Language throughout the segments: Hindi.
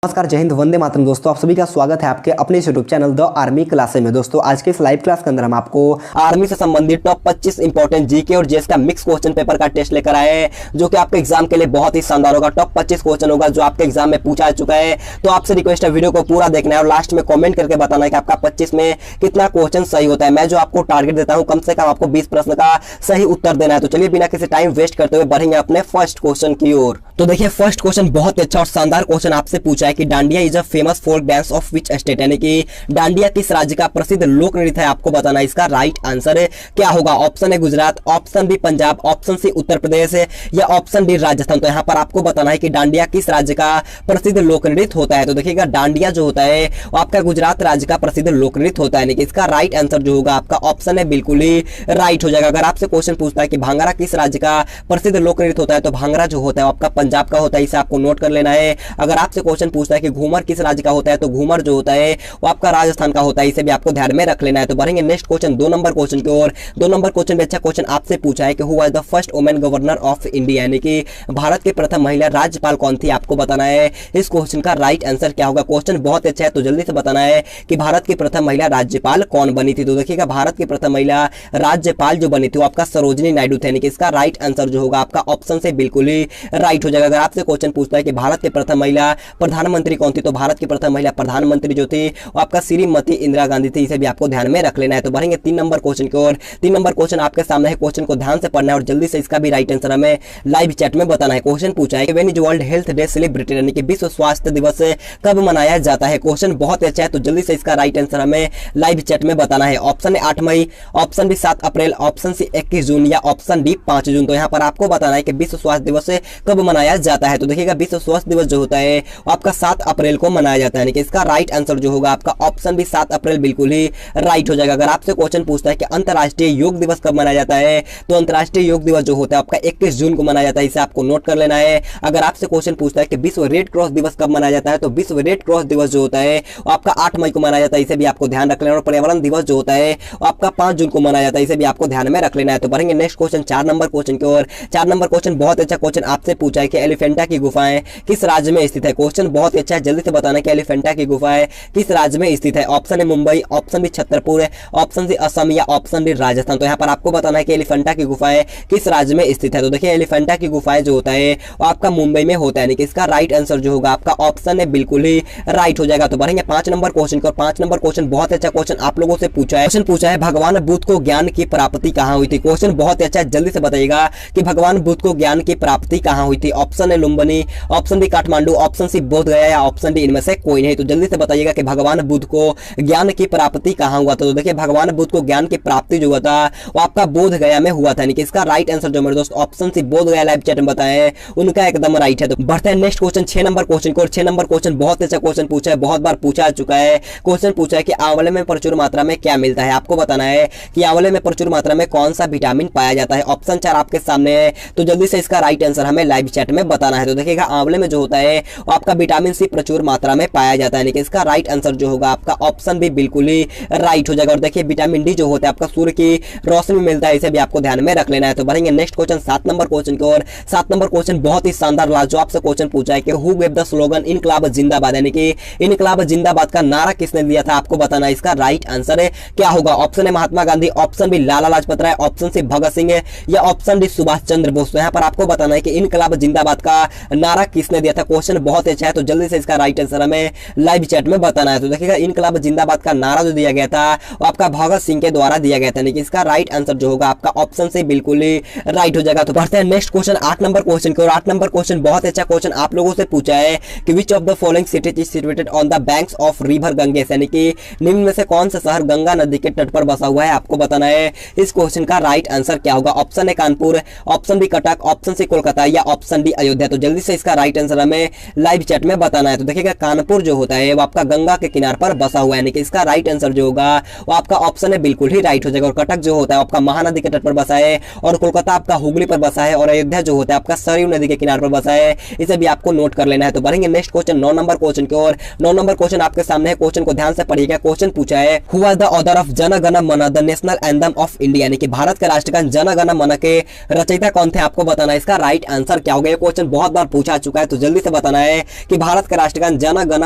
नमस्कार, जय हिंद, वंदे मातरम। दोस्तों आप सभी का स्वागत है आपके अपने यूट्यूब चैनल द आर्मी क्लासे में। दोस्तों आज के इस लाइव क्लास के अंदर हम आपको आर्मी से संबंधित टॉप 25 इंपॉर्टेंट जीके और जीएस का मिक्स क्वेश्चन पेपर का टेस्ट लेकर आए हैं, जो कि आपके एग्जाम के लिए बहुत ही शानदार होगा। टॉप 25 क्वेश्चन होगा जो आपके एग्जाम में पूछा जा चुका है। तो आपसे रिक्वेस्ट है वीडियो को पूरा देखना है और लास्ट में कॉमेंट करके बताना है कि आपका 25 में कितना क्वेश्चन सही होता है। मैं जो आपको टारगेट देता हूँ, कम से कम आपको 20 प्रश्न का सही उत्तर देना है। तो चलिए बिना किसी टाइम वेस्ट करते हुए बढ़ेंगे अपने फर्स्ट क्वेश्चन की ओर। तो देखिए फर्स्ट क्वेश्चन बहुत अच्छा और शानदार क्वेश्चन आपसे पूछा है कि Dandiya is a famous folk dance of which state, यानी कि डांडिया किस राज्य का प्रसिद्ध लोक नृत्य है। आपको बताना है इसका राइट आंसर क्या होगा। ऑप्शन है Gujarat, option B Punjab, option C Uttar Pradesh या ऑप्शन डी राजस्थान। तो यहाँ पर आपको बताना है कि डांडिया किस राज्य का प्रसिद्ध लोक नृत्य होता है। तो देखिएगा डांडिया जो होता है वो आपका गुजरात राज्य का प्रसिद्ध लोक नृत्य होता है, यानी कि इसका राइट आंसर जो होगा आपका ऑप्शन है बिल्कुल ही राइट हो जाएगा। अगर आपसे क्वेश्चन पूछता है कि भांगड़ा किस राज्य का प्रसिद्ध लोक नृत्य होता है, तो भांगड़ा जो होता है आपका पंजाब का होता है, इसे आपको नोट कर लेना है। अगर आपसे क्वेश्चन पूछता है कि घूमर किस राज्य का होता है, तो घूमर जो होता है वो आपका राजस्थान का होता है, इसे भी आपको ध्यान में रख लेना है। तो बढ़ेंगे नेक्स्ट क्वेश्चन 2 नंबर क्वेश्चन की ओर। 2 नंबर क्वेश्चन में अच्छा क्वेश्चन आपसे पूछा है कि who was the first women governor of India, यानी कि भारत की प्रथम महिला राज्यपाल कौन थी। आपको बताना है इस क्वेश्चन का राइट आंसर क्या होगा। क्वेश्चन बहुत अच्छा है तो जल्दी से बताना है कि भारत की प्रथम महिला राज्यपाल कौन बनी थी। तो देखिएगा भारत की प्रथम महिला राज्यपाल जो बनी थी वो आपका सरोजिनी नायडू थे, यानी कि इसका राइट आंसर जो होगा आपका ऑप्शन से बिल्कुल ही राइट हो जाएगा। अगर आपसे क्वेश्चन पूछता है कि भारत की प्रथम महिला प्रधानमंत्री कौन थी, तो भारत की प्रथम महिला प्रधानमंत्री जो थी वो आपका श्रीमती इंदिरा गांधी थी, इसे भी आपको ध्यान में रख लेना है। तो बढ़ेंगे 3 नंबर क्वेश्चन की ओर। 3 नंबर क्वेश्चन आपके सामने है, क्वेश्चन को ध्यान से पढ़ना है और जल्दी से इसका भी राइट आंसर हमें लाइव चैट में बताना है। क्वेश्चन पूछा है कि when is world health day celebrated, यानी कि विश्व स्वास्थ्य दिवस कब मनाया जाता है। क्वेश्चन बहुत अच्छा है तो जल्दी से इसका राइट आंसर हमें लाइव चैट में बताना है। ऑप्शन है 8 मई, ऑप्शन बी 7 अप्रैल, ऑप्शन सी 21 जून या ऑप्शन डी 5 जून। तो यहाँ पर आपको बताना है कि विश्व स्वास्थ्य दिवस कब मनाया जाता है। तो देखिएगा विश्व स्वास्थ्य दिवस जो होता है वो आपका 7 अप्रैल को मनाया जाता है, यानी कि इसका राइट आंसर जो होगा आपका ऑप्शन भी 7 अप्रैल बिल्कुल ही राइट हो जाएगा। अगर आपसे क्वेश्चन पूछता है कि अंतर्राष्ट्रीय योग दिवस कब मनाया जाता है, तो अंतर्राष्ट्रीय योग दिवस जो होता है आपका 21 जून को मनाया जाता है, इसे आपको नोट कर लेना है। अगर आपसे क्वेश्चन पूछता है कि विश्व रेड क्रॉस दिवस कब मनाया जाता है, तो विश्व रेड क्रॉस दिवस जो होता है वो आपका 8 मई को मनाया जाता है, इसे भी आपको ध्यान रख लेना। और पर्यावरण दिवस जो होता है वो आपका 5 जून को मनाया जाता है, इसे भी आपको ध्यान में रख लेना है। तो बढ़ेंगे नेक्स्ट क्वेश्चन 4 नंबर क्वेश्चन की ओर। 4 नंबर क्वेश्चन बहुत अच्छा क्वेश्चन आपसे पूछा है कि एलिफेंटा की गुफाएं किस राज्य में स्थित है। क्वेश्चन बहुत अच्छा है, जल्दी से बताना कि एलिफेंटा की गुफाएं किस राज्य में स्थित है। Option A Mumbai, option B Chhatarpur, option C Assam या ऑप्शन डी राजस्थान। तो यहाँ पर आपको बताना है कि एलिफेंटा की गुफाएं किस राज्य में स्थित है। तो देखिए एलिफेंटा की गुफाएं जो होता है वो आपका मुंबई में होता है, यानी कि इसका राइट आंसर जो होगा आपका ऑप्शन है बिल्कुल ही राइट हो जाएगा। तो बढ़ेंगे 5 नंबर क्वेश्चन को। 5 नंबर क्वेश्चन बहुत अच्छा क्वेश्चन आप लोगों से पूछा है। क्वेश्चन पूछा है भगवान बुद्ध को ज्ञान की प्राप्ति कहाँ हुई थी। क्वेश्चन बहुत अच्छा है, जल्दी से बताइएगा कि भगवान बुद्ध को ज्ञान की प्राप्ति कहाँ हुई थी। Option A Lumbini, option B Kathmandu, option C Bodh Gaya या ऑप्शन डी इनमें से कोई नहीं। तो जल्दी से बताइएगा कि भगवान बुद्ध को ज्ञान की प्राप्ति कहाँ हुआ था। तो देखिए भगवान बुद्ध को ज्ञान की प्राप्ति जो हुआ था वो आपका बोध गया में हुआ था, यानी कि इसका राइट आंसर जो मेरे दोस्त ऑप्शन सी बोध गया लाइव चैट में बताए उनका एकदम राइट है। तो बढ़ते हैं नेक्स्ट क्वेश्चन 6 नंबर क्वेश्चन को। 6 नंबर क्वेश्चन बहुत अच्छा क्वेश्चन पूछा है, बहुत बार पूछा चुका है। क्वेश्चन पूछा है कि आंवले में प्रचुर मात्रा में क्या मिलता है। आपको बताना है कि आंवले में प्रचुर मात्रा में कौन सा विटामिन पाया जाता है। ऑप्शन 4 आपके सामने है, तो जल्दी से इसका राइट आंसर हमें लाइव चैट में बताना है। तो देखिएगा आंवले में जो होता है वो आपका विटामिन सी प्रचुर मात्रा में पाया जाता है, यानी कि इसका राइट आंसर जो होगा आपका ऑप्शन भी बिल्कुल ही राइट हो जाएगा। और देखिए विटामिन डी जो होता है आपका सूर्य की रोशनी में मिलता है, इसे भी आपको ध्यान में रख लेना है। तो बढ़ेंगे नेक्स्ट क्वेश्चन 7 नंबर क्वेश्चन की ओर। 7 नंबर क्वेश्चन बहुत ही शानदार लाजवाब से क्वेश्चन पूछा है कि हु गेव द स्लोगन इनकलाब जिंदाबाद, यानी कि इनकलाब जिंदाबाद का नारा किसने दिया था। आपको बताना है इसका राइट आंसर है क्या होगा। ऑप्शन है Mahatma Gandhi, option B Lala Lajpat Rai, option C Bhagat Singh या ऑप्शन डी सुभाष चंद्र बोस। तो यहाँ पर आपको बताना है कि इनकलाब जिंदाबाद का नारा किसने दिया था। क्वेश्चन बहुत अच्छा है तो जल्दी से इसका राइट आंसर हमें लाइव चैट में बताना है। तो देखिएगा इनकलाब जिंदाबाद का नारा जो दिया गया था वो आपका भगत सिंह के द्वारा दिया गया था, यानी कि इसका राइट आंसर जो होगा आपका ऑप्शन से बिल्कुल ही राइट हो जाएगा। तो बढ़ते हैं नेक्स्ट क्वेश्चन 8 नंबर क्वेश्चन की ओर। 8 नंबर क्वेश्चन बहुत अच्छा क्वेश्चन आप लोगों से पूछा है कि which of the following cities is situated on the banks of river Ganges, यानी कि निम्न में से कौन सा शहर गंगा नदी के तट पर बसा हुआ है। आपको बताना है इस क्वेश्चन का राइट आंसर क्या होगा। ऑप्शन है Kanpur, option B Cuttack, option C Kolkata या ऑप्शन डी अयोध्या। तो जल्दी से इसका राइट आंसर हमें लाइव चैट में बताना है। तो देखिएगा कानपुर जो होता है वो आपका गंगा के किनारे पर बसा हुआ है, यानी कि इसका राइट आंसर जो होगा वो आपका ऑप्शन है बिल्कुल ही राइट हो जाएगा। और कटक जो होता है आपका महानदी के तट पर बसा है, और कोलकाता आपका हुगली पर बसा है, और अयोध्या जो होता है आपका सरयू नदी के किनारे पर बसा है, इसे भी आपको नोट कर लेना है। तो बढ़ेंगे नेक्स्ट क्वेश्चन 9 नंबर क्वेश्चन की ओर। 9 नंबर क्वेश्चन आपके सामने है, क्वेश्चन को ध्यान से पढ़िएगा। क्वेश्चन पूछा है who was the author of Jana Gana मन the national anthem of India, यानी कि भारत के राष्ट्रगान जन गण मन के रचयिता कौन थे। आपको बताना है इसका राइट आंसर क्या होगा। ये क्वेश्चन बहुत बार पूछा चुका है तो जल्दी से बताना है कि भारत भारत के राष्ट्रगान जन गण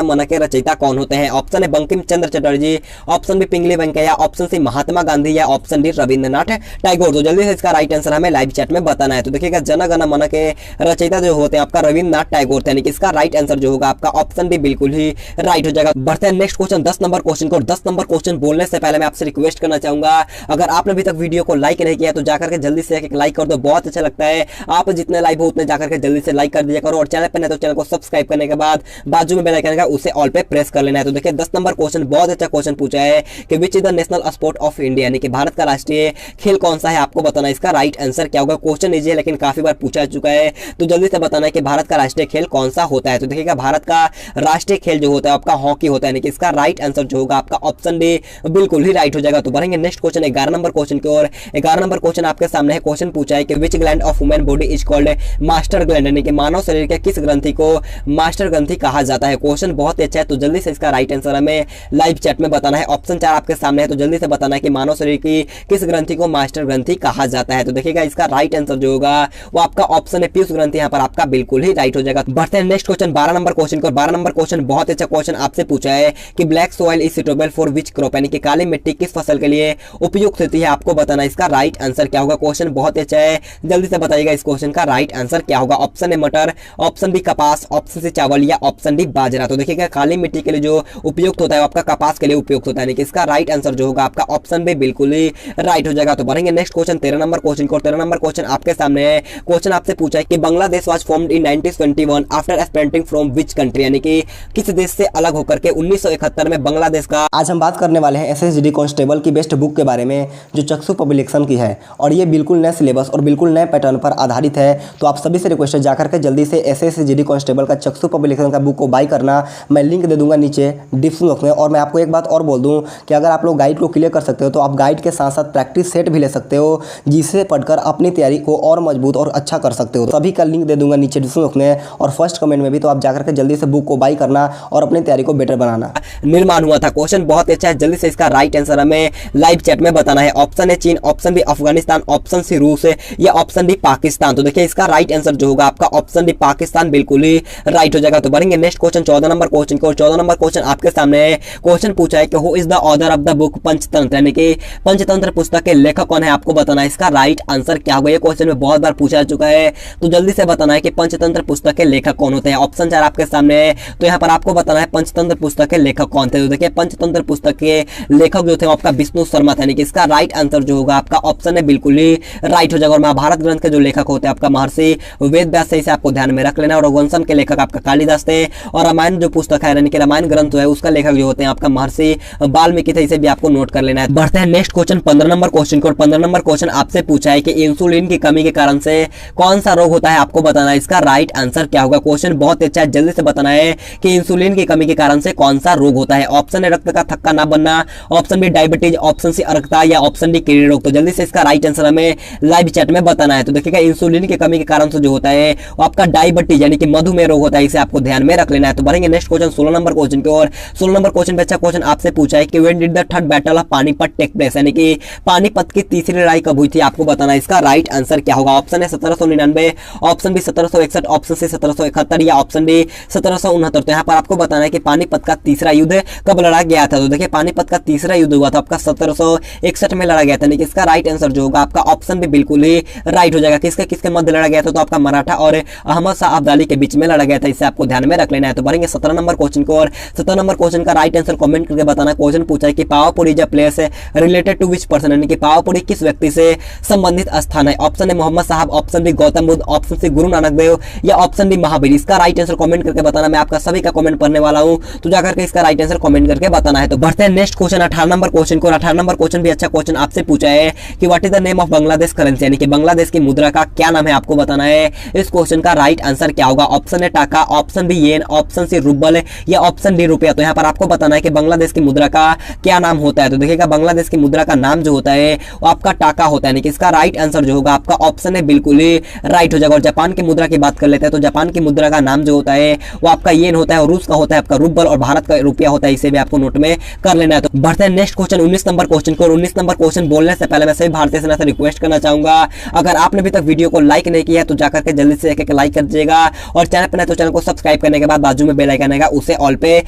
मन के रचयिता कौन होते हैं? Option A Bankim Chandra Chatterjee, option B Pingali Venkayya, option C Mahatma Gandhi या ऑप्शन डी रविंद्रनाथ टैगोर। तो जल्दी से इसका राइट आंसर हमें लाइव चैट में बताना है। तो देखिएगा जन गण मन के रचयिता जो होते हैं आपका रविंद्रनाथ टैगोर थे, यानी कि इसका राइट आंसर जो होगा आपका ऑप्शन डी बिल्कुल ही राइट हो जाएगा। बढ़ते हैं नेक्स्ट क्वेश्चन 10 नंबर क्वेश्चन को। 10 नंबर क्वेश्चन बोलने से पहले मैं आपसे रिक्वेस्ट करना चाहूंगा, अगर आपने अभी तक वीडियो को लाइक नहीं किया तो जाकर के जल्दी से एक लाइक कर दो, बहुत अच्छा लगता है। आप जितने लाइव हो उतने जाकर के जल्दी से लाइक कर दिया करो, और चैनल पर नहीं तो चैनल को सब्सक्राइब करने के बाद बाजू में बेल आइकन का उसे ऑल पे प्रेस कर लेना है। तो देखिए 10 नंबर क्वेश्चन बहुत अच्छा क्वेश्चन पूछा है कि which is the national sport of India, यानी कि भारत का राष्ट्रीय खेल कौन सा है, आपको बताना है इसका राइट आंसर क्या होगा। क्वेश्चन इजी है लेकिन काफी बार पूछा चुका है, तो जल्दी से बताना है कि भारत का राष्ट्रीय खेल कौन सा होता है। तो देखिएगा भारत का राष्ट्रीय खेल जो होता है आपका हॉकी होता है, यानी कि इसका राइट आंसर जो होगा आपका ऑप्शन डी बिल्कुल ही राइट हो जाएगा। तो बढ़ेंगे नेक्स्ट क्वेश्चन 11 नंबर क्वेश्चन की ओर। 11 नंबर क्वेश्चन आपके सामने है। क्वेश्चन पूछा है कि विच gland of women body is called master gland, यानी कि मानव शरीर के किस ग्रंथि को मास्टर ग्रंथि कहा जाता है। क्वेश्चन बहुत अच्छा है, तो जल्दी से इसका राइट आंसर हमें लाइव चैट में बताना है। ऑप्शन 4 आपके सामने है, तो जल्दी से बताना है कि मानव शरीर की किस ग्रंथि को मास्टर ग्रंथि कहा जाता है। तो देखिएगा इसका राइट आंसर जो होगा वो आपका ऑप्शन है पीयूष ग्रंथि, यहाँ पर आपका बिल्कुल ही राइट हो जाएगा। बढ़ते हैं नेक्स्ट क्वेश्चन 12 नंबर क्वेश्चन को। 12 नंबर क्वेश्चन बहुत अच्छा क्वेश्चन आपसे पूछा है कि black soil is suitable for which crop, यानी कि काली मिट्टी किस फसल के लिए उपयुक्त होती है, आपको बताना है इसका राइट आंसर क्या होगा। क्वेश्चन बहुत अच्छा है, जल्दी से बताइएगा इस क्वेश्चन का राइट आंसर क्या होगा। ऑप्शन ए मटर, ऑप्शन बी कपास, ऑप्शन सी चावल या ऑप्शन डी बाजरा। तो देखिएगा काली मिट्टी के लिए जो उपयुक्त होता है आपका कपास के लिए उपयुक्त होता है, यानी कि इसका राइट आंसर जो होगा आपका ऑप्शन बी बिल्कुल ही राइट हो जाएगा। तो बढ़ेंगे नेक्स्ट क्वेश्चन 13 नंबर क्वेश्चन को। 13 नंबर क्वेश्चन आपके सामने है। क्वेश्चन आपसे पूछा है कि Bangladesh was formed in 1921 after expanding from which country, यानी कि किस देश से अलग होकर के 1971 में बांग्लादेश का। आज हम बात करने वाले हैं एसएसजीडी कांस्टेबल की बेस्ट बुक के बारे में, जो चक्षु पब्लिकेशन की है, और ये बिल्कुल नए सिलेबस और बिल्कुल नए पैटर्न पर आधारित है। तो आप सभी से रिक्वेस्ट है जाकर के जल्दी से एसएसजीडी कांस्टेबल का चक्षु पब्लिकेशन का बुक को बाय करना। मैं लिंक दे दूंगा नीचे डिस्क्रिप्शन बॉक्स में। और मैं आपको एक बात और बोल दूं कि अगर आप लोग गाइड को क्लियर कर सकते हो तो आप गाइड के साथ साथ प्रैक्टिस सेट भी ले सकते हो, जिसे पढ़कर अपनी तैयारी को और मजबूत और अच्छा कर सकते हो। सभी का लिंक दे दूंगा नीचे डिस्क्रिप्शन बॉक्स में और फर्स्ट कमेंट में भी। तो आप जाकर के जल्दी से बुक को बाय करना और अपनी तैयारी को बेटर बनाना। निर्माण हुआ था। क्वेश्चन बहुत अच्छा है, जल्दी से इसका राइट आंसर हमें लाइव चैट में बताना है। ऑप्शन है चीन, option B Afghanistan, option C रूस या ऑप्शन डी पाकिस्तान। तो देखिए इसका राइट आंसर जो होगा आपका ऑप्शन डी पाकिस्तान बिल्कुल ही राइट हो जाएगा। तो बढ़ेंगे नेक्स्ट क्वेश्चन 14 नंबर क्वेश्चन को। 14 नंबर क्वेश्चन आपके सामने है। क्वेश्चन पूछा है कि who is the author of the book Panchatantra, यानी कि पंचतंत्र पुस्तक के लेखक कौन है, आपको बताना है इसका राइट आंसर क्या होगा। ये क्वेश्चन में बहुत बार पूछा जा चुका है, तो जल्दी से बताना है कि पंचतंत्र पुस्तक के लेखक कौन होते हैं। ऑप्शन 4 आपके सामने है, तो यहाँ पर आपको बताना है पंचतंत्र पुस्तक के लेखक कौन थे। तो देखिए पंचतंत्र पुस्तक के लेखक जो थे आपका विष्णु शर्मा था, यानी कि इसका राइट आंसर जो होगा आपका ऑप्शन है बिल्कुल ही राइट हो जाएगा। और महाभारत ग्रंथ के जो लेखक होते हैं आपका महर्षि वेद व्यास, इसे आपको ध्यान में रख लेना। और रघुवंशम के लेखक आपका कालिदास थे। और रामायण जो पुस्तक है, यानी कि रामायण ग्रंथ है, उसका लेखक जो होते हैं आपका महर्षि वाल्मीकि थे, इसे भी आपको नोट कर लेना है। बढ़ते हैं नेक्स्ट क्वेश्चन 15 नंबर क्वेश्चन को। 15 नंबर क्वेश्चन आपसे पूछा है कि इंसुलिन की कमी के कारण से कौन सा रोग होता है, आपको बताना है इसका राइट आंसर क्या होगा। क्वेश्चन बहुत अच्छा है, जल्दी से बताना है कि इंसुलिन की कमी के कारण से कौन सा रोग होता है। ऑप्शन है रक्त का थक्का ना बनना, option B diabetes, option C अर्कता या ऑप्शन डी किडनी रोग। तो जल्दी से इसका राइट आंसर हमें लाइव चैट में बताना है। तो देखिएगा इंसुलिन की कमी के कारण से जो होता है वो आपका डायबिटीज यानी कि मधुमेह रोग होता है, इसे आपको ध्यान में रख लेना है। तो बढ़ेंगे नेक्स्ट क्वेश्चन 16 नंबर क्वेश्चन की ओर। 16 नंबर क्वेश्चन पे अच्छा क्वेश्चन आपसे पूछा है कि when did the third battle of Panipat take place, यानी कि पानीपत की तीसरी लड़ाई कब हुई थी, आपको बताना है इसका राइट आंसर क्या होगा। ऑप्शन है 1799, ऑप्शन बी 1761, ऑप्शन सी 1771 या ऑप्शन डी 1769। तो यहाँ पर आपको बताना है कि पानीपत का तीसरा युद्ध कब लड़ा गया था। तो देखिए पानीपत का तीसरा युद्ध हुआ था आपका 1761 में लड़ा गया था, यानी कि इसका राइट आंसर जो होगा आपका ऑप्शन भी बिल्कुल ही राइट हो जाएगा। किसके किसके मध्य लड़ा गया था, तो आपका मराठा और अहमद शाह अब्दाली के बीच में लड़ा गया था, इसे आपको ध्यान में रख लेना है। तो बढ़ेंगे 17 नंबर क्वेश्चन को। और 17 नंबर क्वेश्चन का राइट आंसर कमेंट करके बताना। क्वेश्चन पूछा है कि Pawapuri is a place related to which person, यानी कि पावापुरी किस व्यक्ति से संबंधित स्थान है। ऑप्शन है Mohammad Sahab, option B Gautam Buddha, option C Guru Nanak देव या ऑप्शन डी महावीर। इसका राइट आंसर कमेंट करके बताना। मैं आपका सभी का कमेंट पढ़ने वाला हूं, तो जाकर के इसका राइट आंसर कमेंट करके बताना है। तो बढ़ते हैं नेक्स्ट क्वेश्चन 18 नंबर क्वेश्चन को। 18 नंबर क्वेश्चन भी अच्छा क्वेश्चन आपसे पूछा है कि what is the name of Bangladesh currency, यानी कि बांग्लादेश की मुद्रा का क्या नाम है, आपको बताना है इस क्वेश्चन का राइट आंसर क्या होगा। ऑप्शन है टाका, ऑप्शन बी येन, ऑप्शन सी रूबल या ऑप्शन डी रुपया। तो यहाँ पर आपको बताना है कि बांग्लादेश की मुद्रा का क्या नाम होता है। तो देखिएगा बांग्लादेश की मुद्रा का नाम जो होता है वो आपका टाका होता है, यानी कि इसका राइट आंसर जो होगा आपका ऑप्शन है बिल्कुल ही राइट हो जाएगा। और जापान की मुद्रा की बात कर लेते हैं, तो जापान की मुद्रा का नाम जो होता है वो आपका येन होता है, और रूस का होता है आपका रूबल, और भारत का रुपया होता है, इसे भी आपको नोट में कर लेना है। तो बढ़ते हैं नेक्स्ट क्वेश्चन 19 नंबर क्वेश्चन को। 19 नंबर क्वेश्चन बोलने से पहले मैं सभी भारतीय सेना से रिक्वेस्ट करना चाहूंगा, अगर आपने अभी तक वीडियो को लाइक नहीं किया है तो जाकर के जल्दी से एक लाइक कर दीजिएगा, और चैनल पर नहीं तो चैनल को सब्सक्राइब सब्सक्राइब करने के बाद बाजू में बेल आइकन आएगा, उसे ऑल पे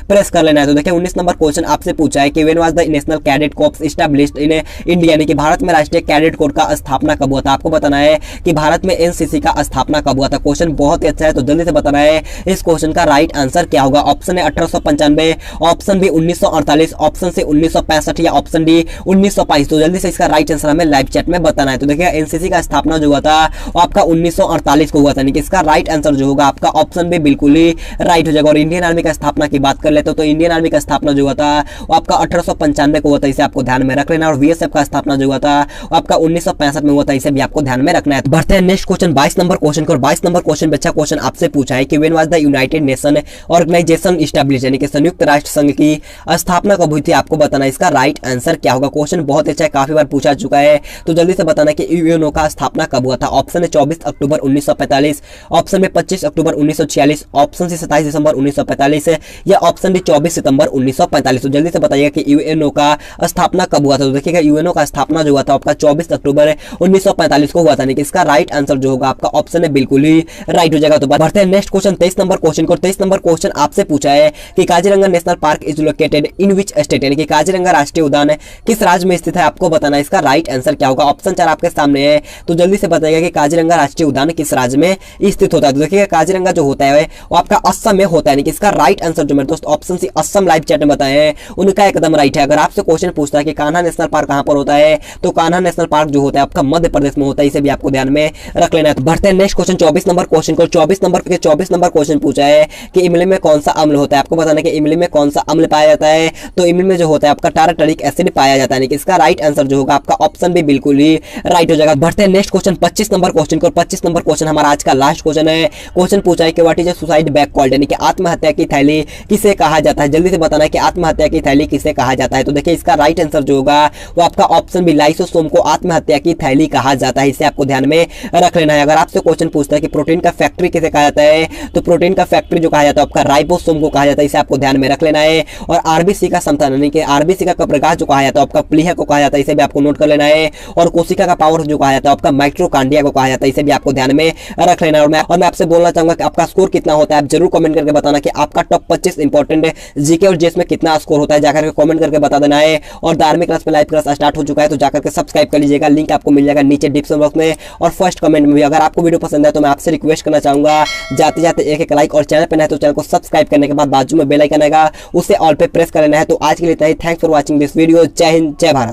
प्रेस कर लेना है। तो देखिए 19 नंबर क्वेश्चन आपसे पूछा है कि when was the national cadet corps established in India, यानी कि भारत में राष्ट्रीय कैडेट कोर का स्थापना कब हुआ था। आपको बताना है कि भारत में एनसीसी का स्थापना कब हुआ था। क्वेश्चन बहुत ही अच्छा है, तो जल्दी से बताना है इस क्वेश्चन का राइट आंसर क्या होगा। ऑप्शन है 1895, ऑप्शन बी 1948, ऑप्शन सी 1965 या ऑप्शन डी 1922। तो जल्दी से इसका राइट आंसर हमें लाइव चैट में बताना है। तो देखिए एनसीसी का स्थापना जो हुआ था वो आपका 1948 को हुआ था, यानी कि इसका राइट आंसर जो होगा आपका ऑप्शन बी बिल्कुल ही राइट हो जाएगा। और इंडियन आर्मी का स्थापना की बात कर लेते हो तो इंडियन आर्मी का स्थापना जो हुआ था वो आपका 1895 को हुआ था, इसे आपको ध्यान में रख लेना। और बीएसएफ का स्थापना जो हुआ था वो आपका 1965 में हुआ था, इसे भी आपको ध्यान में रखना है। तो बढ़ते हैं नेक्स्ट क्वेश्चन 22 नंबर क्वेश्चन को। 22 नंबर क्वेश्चन अच्छा क्वेश्चन आपसे पूछा है कि when was the United Nation Organization established, यानी कि संयुक्त राष्ट्र संघ की स्थापना कब हुई थी। आपको बताना है इसका राइट आंसर क्या होगा। क्वेश्चन बहुत अच्छा है, काफी बार पूछा चुका है, तो जल्दी से बताना कि यूएनओ का स्थापना कब हुआ था। ऑप्शन है 24 अक्टूबर 1945, ऑप्शन में 25 अक्टूबर 1946, ऑप्शन सी 27 दिसंबर 1945 या ऑप्शन डी 24 सितंबर 1945। तो जल्दी से बताइएगा कि यूएनओ का स्थापना कब हुआ था। तो देखिएगा यूएनओ का स्थापना जो हुआ था आपका 24 अक्टूबर 1945 को हुआ था, यानी कि इसका राइट आंसर जो होगा आपका ऑप्शन है बिल्कुल ही राइट हो जाएगा। तो बढ़ते हैं नेक्स्ट क्वेश्चन 23 नंबर क्वेश्चन को। 23 नंबर क्वेश्चन आपसे पूछा है कि Kaziranga national park is located in which state, यानी कि काजीरंगा राष्ट्रीय उद्यान किस राज्य में स्थित है। आपको बताना है इसका राइट आंसर क्या होगा। ऑप्शन 4 आपके सामने है, तो जल्दी से बताइएगा कि काजीरंगा राष्ट्रीय उद्यान किस राज्य में स्थित होता है। तो देखिए काजीरंगा जो होता है वो आपका असम में होता है, यानी कि इसका राइट आंसर जो मेरे दोस्त option C Assam live chat में बताए हैं उनका एकदम राइट है। अगर आपसे क्वेश्चन पूछता है कि कान्हा नेशनल पार्क कहां पर होता है, तो कान्हा नेशनल पार्क जो होता है आपका मध्य प्रदेश में होता है, इसे भी आपको ध्यान में रख लेना है। तो बढ़ते हैं नेक्स्ट क्वेश्चन 24 नंबर क्वेश्चन को। 24 नंबर क्वेश्चन पूछा है कि इमली में कौन सा अम्ल होता है। आपको बताना है कि इमली में कौन सा अम्ल पाया जाता है। तो इमली में जो होता है आपका टाराटरिक एसिड पाया जाता है, यानी कि इसका राइट आंसर जो होगा आपका ऑप्शन भी बिल्कुल ही राइट हो जाएगा। बढ़ते हैं नेक्स्ट क्वेश्चन 25 नंबर क्वेश्चन को। 25 नंबर क्वेश्चन हमारा आज का लास्ट क्वेश्चन है। क्वेश्चन पूछा है कि what is a suicide bag called, यानी कि आत्महत्या की थैली किसे कहा जाता है। जल्दी से बताना है कि आत्महत्या की थैली किसे कहा जाता है। तो देखिए इसका राइट आंसर जो होगा वो आपका ऑप्शन बी लाइसोसोम को आत्महत्या की थैली कहा जाता है, इसे आपको ध्यान में रख लेना है। अगर आपसे क्वेश्चन पूछता है कि प्रोटीन का फैक्ट्री किसे कहा जाता है, तो प्रोटीन का फैक्ट्री जो कहा जाता है आपका राइबोसोम को कहा जाता है, इसे आपको ध्यान में रख लेना है। और आरबीसी का समता यानी कि आरबीसी का कब्रगाह जो कहा जाता है आपका प्लीहा को कहा जाता है, इसे भी आपको नोट कर लेना है। और कोशिका का पावर जो कहा जाता है आपका माइटोकॉन्ड्रिया को कहा जाता है, इसे भी आपको ध्यान में रख लेना है। और मैं आपसे बोलना चाहूंगा कि आपका स्कोर कितना होता है, आप जरूर कमेंट करके बताना कि आपका टॉप 25 इंपॉर्टेंट जीके और जेएस में कितना स्कोर होता है, जाकर के कमेंट करके बता देना है। और धार्मिक क्लास में लाइव क्लास स्टार्ट हो चुका है, तो जाकर के सब्सक्राइब कर लीजिएगा, लिंक आपको मिल जाएगा नीचे डिस्क्रिप्शन बॉक्स में और फर्स्ट कमेंट में भी। अगर आपको वीडियो पसंद है तो मैं आपसे रिक्वेस्ट करना चाहूंगा जाते जाते एक लाइक, और चैनल पर नए तो चैनल को सब्सक्राइब करने के बाद बाजू में बेल आइकन आएगा, उसे ऑल पे प्रेस कर लेना है। तो आज के लिए इतना ही। Thanks for watching this video. जय हिंद, जय भारत।